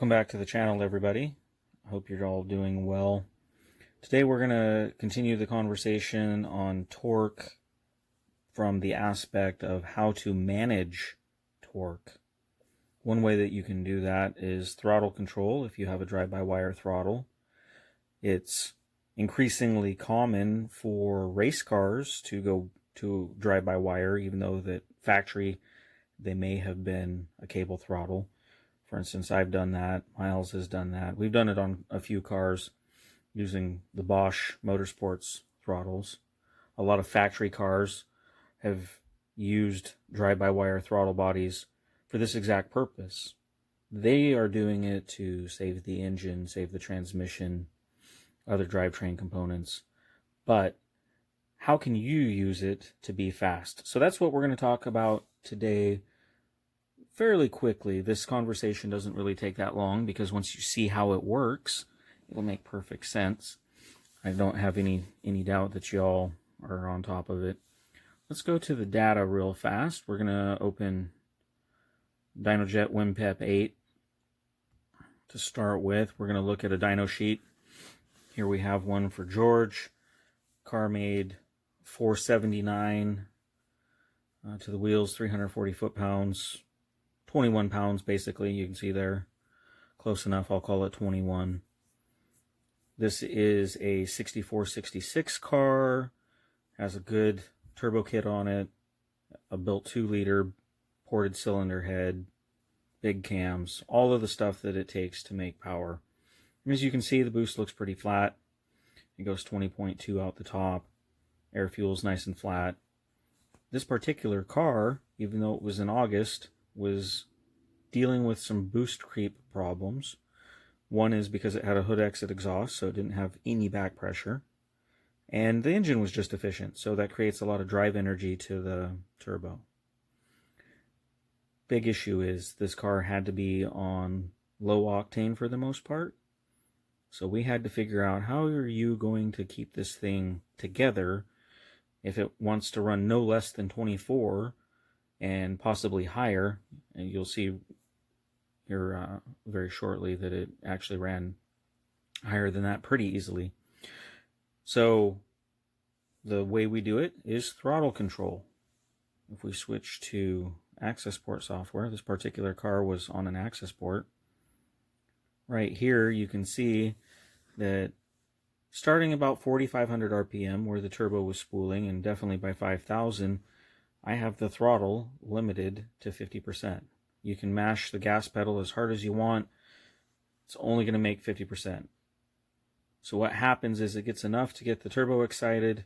Welcome back to the channel, everybody. I hope you're all doing well. Today we're going to continue the conversation on torque from the aspect of how to manage torque. One way that you can do that is throttle control if you have a drive-by-wire throttle. It's increasingly common for race cars to go to drive-by-wire, even though that factory they may have been a cable throttle. For instance, I've done that. Miles has done that. We've done it on a few cars using the Bosch Motorsports throttles. A lot of factory cars have used drive-by-wire throttle bodies for this exact purpose. They are doing it to save the engine, save the transmission, other drivetrain components. But how can you use it to be fast? So that's what we're going to talk about today. Fairly quickly. This conversation doesn't really take that long because once you see how it works, it'll make perfect sense. I don't have any doubt that y'all are on top of it. Let's go to the data real fast. We're going to open DynoJet WinPep 8 to start with. We're going to look at a dyno sheet. Here we have one for George. Car made 479 to the wheels, 340 foot-pounds. 21 pounds basically, you can see there. Close enough, I'll call it 21. This is a 6466 car. Has a good turbo kit on it. A built 2-liter ported cylinder head. Big cams. All of the stuff that it takes to make power. As you can see, the boost looks pretty flat. It goes 20.2 out the top. Air fuel's nice and flat. This particular car, even though it was in August, was dealing with some boost creep problems. One is because it had a hood exit exhaust, so it didn't have any back pressure. And the engine was just efficient, so that creates a lot of drive energy to the turbo. Big issue is this car had to be on low octane for the most part. So we had to figure out how are you going to keep this thing together if it wants to run no less than 24 and possibly higher. And you'll see here very shortly that it actually ran higher than that pretty easily. So the way we do it is throttle control. If we switch to access port software, this particular car was on an access port. Right here you can see that starting about 4,500 RPM where the turbo was spooling, and definitely by 5,000, I have the throttle limited to 50%. You can mash the gas pedal as hard as you want. It's only going to make 50%. So what happens is it gets enough to get the turbo excited.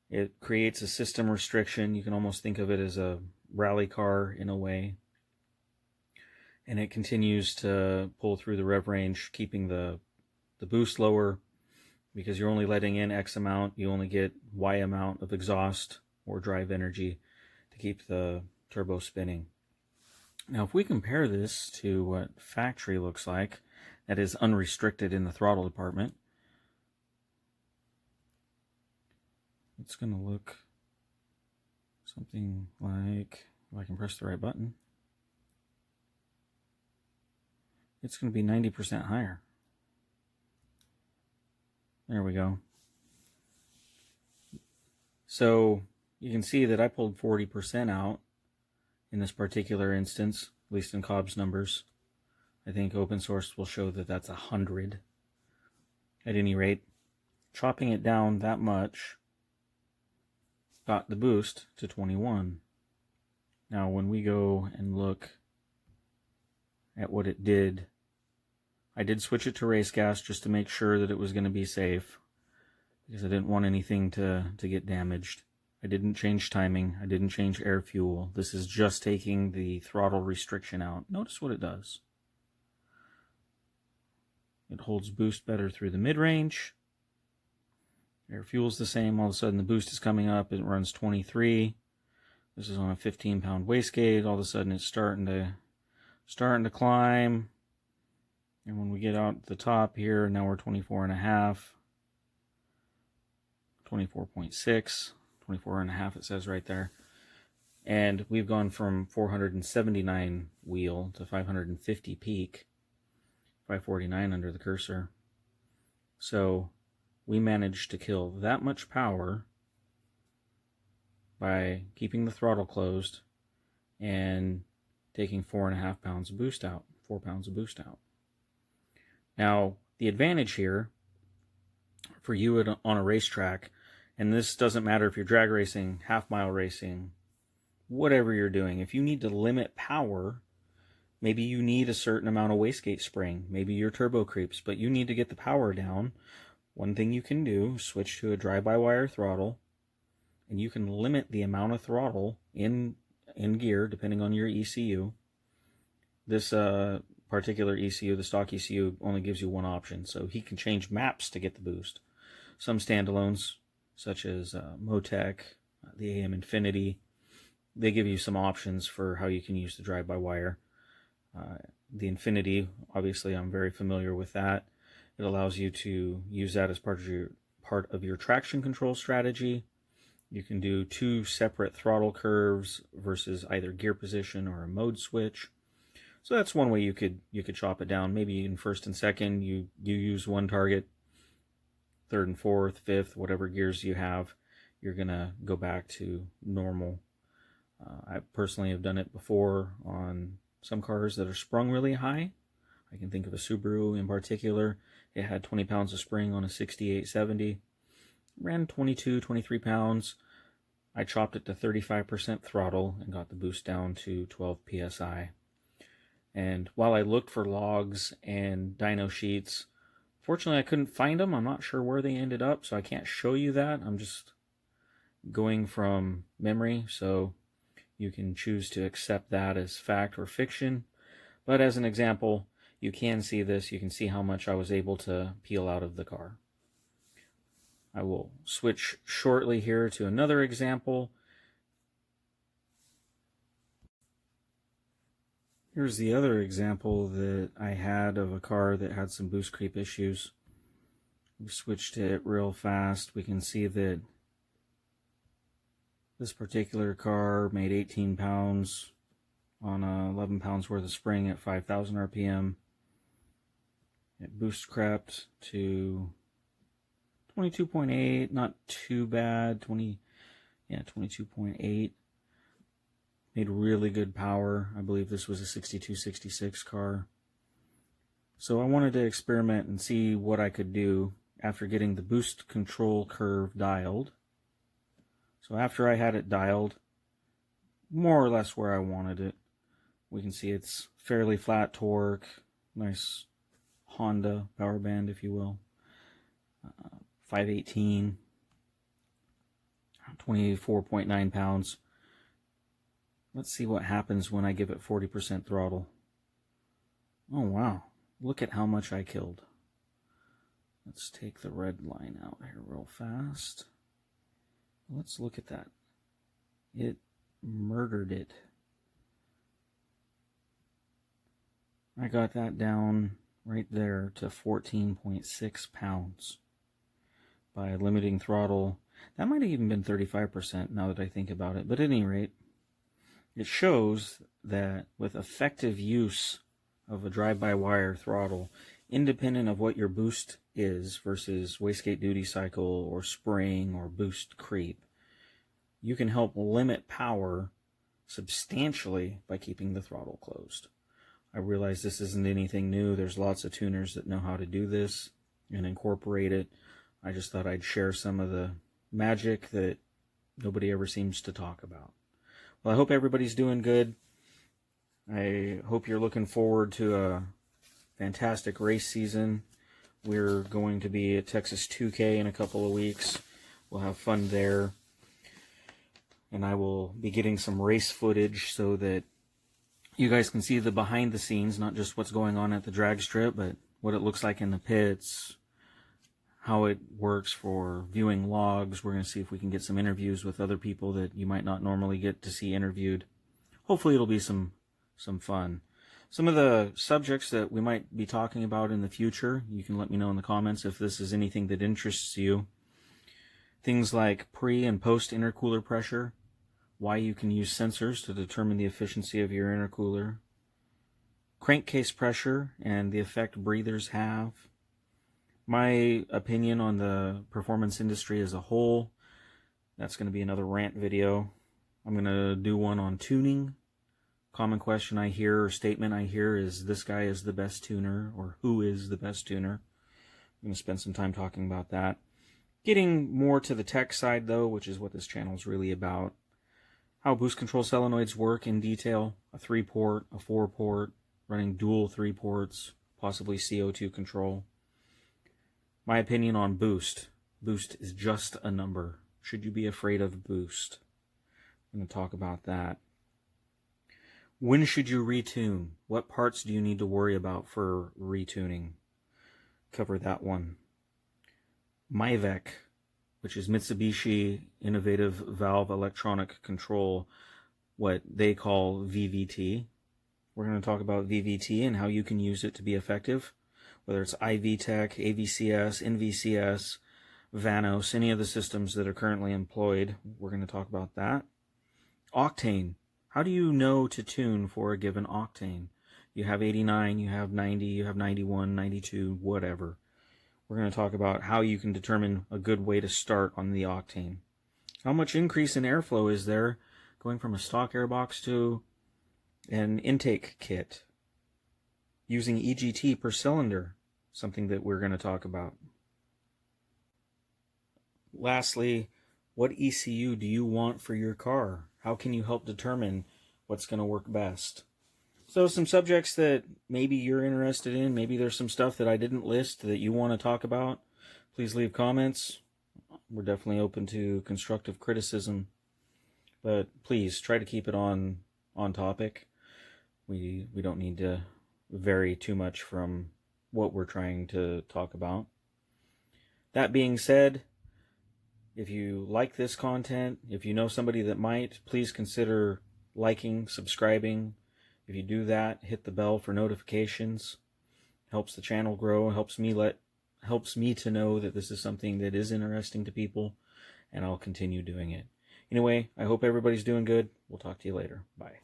It creates a system restriction. You can almost think of it as a rally car in a way. And it continues to pull through the rev range, keeping the boost lower because you're only letting in X amount. You only get Y amount of exhaust or drive energy to keep the turbo spinning. Now if we compare this to what factory looks like, that is unrestricted in the throttle department, it's going to look something like, if I can press the right button, it's going to be 90% higher. There we go. So you can see that I pulled 40% out in this particular instance, at least in Cobb's numbers. I think open source will show that that's 100. At any rate, chopping it down that much got the boost to 21. Now when we go and look at what it did, I did switch it to race gas just to make sure that it was going to be safe because I didn't want anything to get damaged. I didn't change timing. I didn't change air fuel. This is just taking the throttle restriction out. Notice what it does. It holds boost better through the mid-range. Air fuel's the same. All of a sudden the boost is coming up. It runs 23. This is on a 15-pound wastegate. All of a sudden it's starting to climb. And when we get out the top here, now we're 24.5, 24.6. 24.5 it says right there. And we've gone from 479 wheel to 550 peak 549 under the cursor. So we managed to kill that much power by keeping the throttle closed and taking 4.5 pounds of boost out, 4 pounds of boost out. Now, the advantage here for you on a racetrack, and this doesn't matter if you're drag racing, half-mile racing, whatever you're doing, if you need to limit power, maybe you need a certain amount of wastegate spring, maybe your turbo creeps, but you need to get the power down. One thing you can do, switch to a drive-by-wire throttle, and you can limit the amount of throttle in gear depending on your ECU. This particular ECU, the stock ECU, only gives you one option, so he can change maps to get the boost. Some standalones, such as Motec, the AM Infinity, they give you some options for how you can use the drive-by-wire. The Infinity, obviously I'm very familiar with that. It allows you to use that as part of your traction control strategy. You can do 2 separate throttle curves versus either gear position or a mode switch. So that's one way you could chop it down. Maybe in first and second you use one target, third and fourth, fifth, whatever gears you have, you're gonna go back to normal. I personally have done it before on some cars that are sprung really high. I can think of a Subaru in particular. It had 20 pounds of spring on a 6870. Ran 22, 23 pounds. I chopped it to 35% throttle and got the boost down to 12 psi. And while I looked for logs and dyno sheets, fortunately I couldn't find them. I'm not sure where they ended up, so I can't show you that. I'm just going from memory, so you can choose to accept that as fact or fiction. But as an example, you can see this. You can see how much I was able to peel out of the car. I will switch shortly here to another example. Here's the other example that I had of a car that had some boost creep issues. We switched it real fast. We can see that this particular car made 18 pounds on 11 pounds worth of spring at 5,000 RPM. It boost crept to 22.8, not too bad. 22.8. Made really good power. I believe this was a 6266 car. So I wanted to experiment and see what I could do after getting the boost control curve dialed. So after I had it dialed, more or less where I wanted it, we can see it's fairly flat torque, nice Honda power band, if you will. 518, 24.9 pounds. Let's see what happens when I give it 40% throttle. Oh wow, look at how much I killed. Let's take the red line out here real fast. Let's look at that. It murdered it. I got that down right there to 14.6 pounds by limiting throttle. That might have even been 35% now that I think about it. But at any rate, it shows that with effective use of a drive-by-wire throttle, independent of what your boost is versus wastegate duty cycle or spring or boost creep, you can help limit power substantially by keeping the throttle closed. I realize this isn't anything new. There's lots of tuners that know how to do this and incorporate it. I just thought I'd share some of the magic that nobody ever seems to talk about. Well, I hope everybody's doing good. I hope you're looking forward to a fantastic race season. We're going to be at Texas 2K in a couple of weeks. We'll have fun there. And I will be getting some race footage so that you guys can see the behind the scenes, not just what's going on at the drag strip, but what it looks like in the pits, how it works for viewing logs. We're going to see if we can get some interviews with other people that you might not normally get to see interviewed. Hopefully it'll be some fun. Some of the subjects that we might be talking about in the future, you can let me know in the comments if this is anything that interests you. Things like pre and post intercooler pressure, why you can use sensors to determine the efficiency of your intercooler, crankcase pressure and the effect breathers have, my opinion on the performance industry as a whole. That's going to be another rant video. I'm going to do one on tuning. Common question I hear or statement I hear is, this guy is the best tuner, or who is the best tuner? I'm going to spend some time talking about that. Getting more to the tech side though, which is what this channel is really about. How boost control solenoids work in detail. A 3-port, a 4-port, running dual 3 ports, possibly CO2 control. My opinion on boost. Boost is just a number. Should you be afraid of boost? I'm going to talk about that. When should you retune? What parts do you need to worry about for retuning? Cover that one. MIVEC, which is Mitsubishi Innovative Valve Electronic Control, what they call VVT. We're going to talk about VVT and how you can use it to be effective, whether it's IVTech, AVCS, NVCS, Vanos, any of the systems that are currently employed. We're going to talk about that. Octane. How do you know to tune for a given octane? You have 89, you have 90, you have 91, 92, whatever. We're going to talk about how you can determine a good way to start on the octane. How much increase in airflow is there going from a stock airbox to an intake kit? Using EGT per cylinder, something that we're going to talk about. Lastly, what ECU do you want for your car? How can you help determine what's going to work best? So some subjects that maybe you're interested in, maybe there's some stuff that I didn't list that you want to talk about, please leave comments. We're definitely open to constructive criticism, but please try to keep it on topic. We don't need to vary too much from what we're trying to talk about. That being said, if you like this content, if you know somebody that might, please consider liking, subscribing. If you do that, hit the bell for notifications. Helps the channel grow, helps me to know that this is something that is interesting to people, and I'll continue doing it. Anyway, I hope everybody's doing good. We'll talk to you later. Bye.